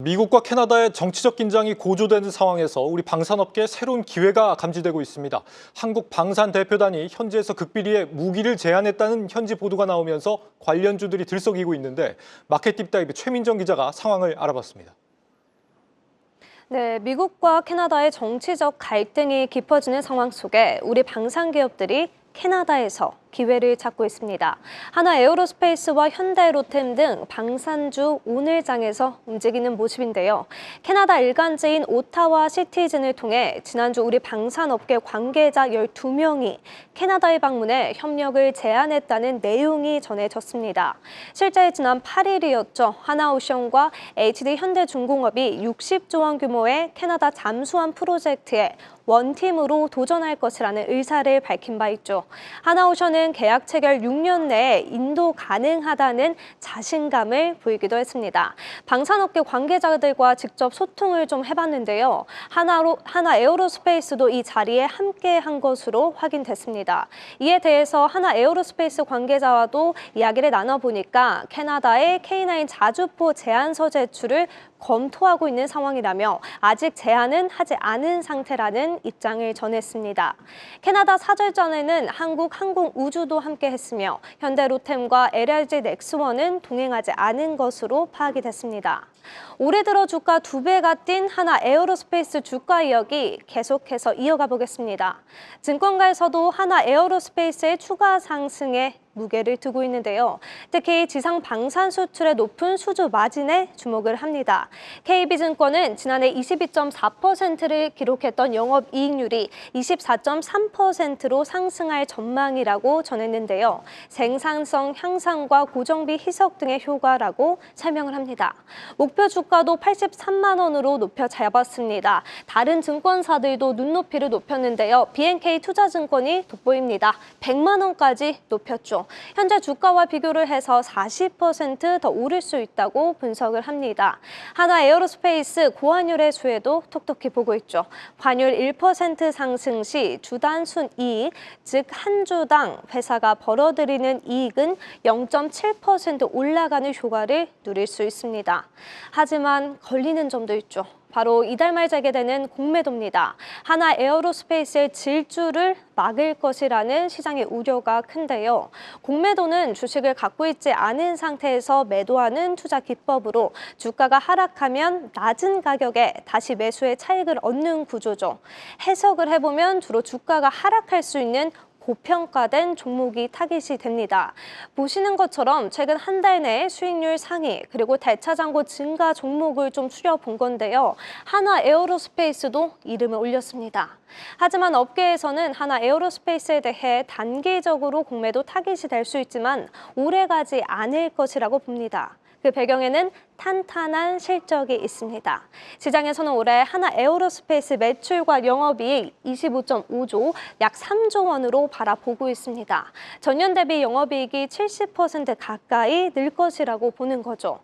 미국과 캐나다의 정치적 긴장이 고조되는 상황에서 우리 방산업계에 새로운 기회가 감지되고 있습니다. 한국 방산 대표단이 현지에서 극비리에 무기를 제안했다는 현지 보도가 나오면서 관련주들이 들썩이고 있는데 마켓 딥다이브 최민정 기자가 상황을 알아봤습니다. 네, 미국과 캐나다의 정치적 갈등이 깊어지는 상황 속에 우리 방산 기업들이 캐나다에서 기회를 찾고 있습니다. 하나 에어로스페이스와 현대로템 등 방산주 오늘장에서 움직이는 모습인데요. 캐나다 일간지인 오타와 시티즌을 통해 지난주 우리 방산업계 관계자 12명이 캐나다에 방문해 협력을 제안했다는 내용이 전해졌습니다. 실제 지난 8일이었죠. 하나오션과 HD현대중공업이 60조 원 규모의 캐나다 잠수함 프로젝트에 원팀으로 도전할 것이라는 의사를 밝힌 바 있죠. 하나오션은 계약 체결 6년 내에 인도 가능하다는 자신감을 보이기도 했습니다. 방산업계 관계자들과 직접 소통을 좀 해봤는데요. 하나 에어로스페이스도 이 자리에 함께한 것으로 확인됐습니다. 이에 대해서 하나 에어로스페이스 관계자와도 이야기를 나눠보니까 캐나다의 K9 자주포 제안서 제출을 검토하고 있는 상황이라며 아직 제안은 하지 않은 상태라는 입장을 전했습니다. 캐나다 사절전에는 한국항공우주도 함께했으며 현대로템과 LRG 넥스원은 동행하지 않은 것으로 파악이 됐습니다. 올해 들어 주가 2배가 뛴 하나 에어로스페이스 주가 이야기 계속해서 이어가 보겠습니다. 증권가에서도 하나 에어로스페이스의 추가 상승에 무게를 두고 있는데요. 특히 지상 방산 수출의 높은 수주 마진에 주목을 합니다. KB증권은 지난해 22.4%를 기록했던 영업이익률이 24.3%로 상승할 전망이라고 전했는데요. 생산성 향상과 고정비 희석 등의 효과라고 설명을 합니다. 목표 주가도 83만 원으로 높여 잡았습니다. 다른 증권사들도 눈높이를 높였는데요. BNK 투자증권이 돋보입니다. 100만 원까지 높였죠. 현재 주가와 비교를 해서 40% 더 오를 수 있다고 분석을 합니다. 하나 에어로스페이스 고환율의 수혜도 톡톡히 보고 있죠. 환율 1% 상승 시 주단 순이익, 즉 한 주당 회사가 벌어들이는 이익은 0.7% 올라가는 효과를 누릴 수 있습니다. 하지만 걸리는 점도 있죠. 바로 이달 말 재개되는 공매도입니다. 하나 에어로스페이스의 질주를 막을 것이라는 시장의 우려가 큰데요. 공매도는 주식을 갖고 있지 않은 상태에서 매도하는 투자 기법으로 주가가 하락하면 낮은 가격에 다시 매수의 차익을 얻는 구조죠. 해석을 해보면 주로 주가가 하락할 수 있는 고평가된 종목이 타깃이 됩니다. 보시는 것처럼 최근 한 달 내에 수익률 상위 그리고 대차장고 증가 종목을 좀 추려본 건데요. 하나 에어로스페이스도 이름을 올렸습니다. 하지만 업계에서는 하나 에어로스페이스에 대해 단기적으로 공매도 타깃이 될 수 있지만 오래가지 않을 것이라고 봅니다. 그 배경에는 탄탄한 실적이 있습니다. 시장에서는 올해 하나 에어로스페이스 매출과 영업이익 25.5조, 약 3조 원으로 바라보고 있습니다. 전년 대비 영업이익이 70% 가까이 늘 것이라고 보는 거죠.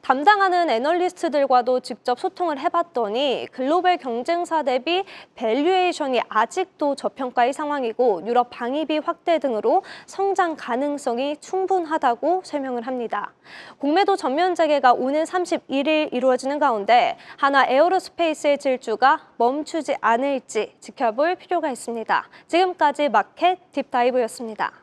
담당하는 애널리스트들과도 직접 소통을 해봤더니 글로벌 경쟁사 대비 밸류에이션이 아직도 저평가의 상황이고 유럽 방위비 확대 등으로 성장 가능성이 충분하다고 설명을 합니다. 공매도 전면 재개가 오는 31일 이루어지는 가운데 하나 에어로스페이스의 질주가 멈추지 않을지 지켜볼 필요가 있습니다. 지금까지 마켓 딥다이브였습니다.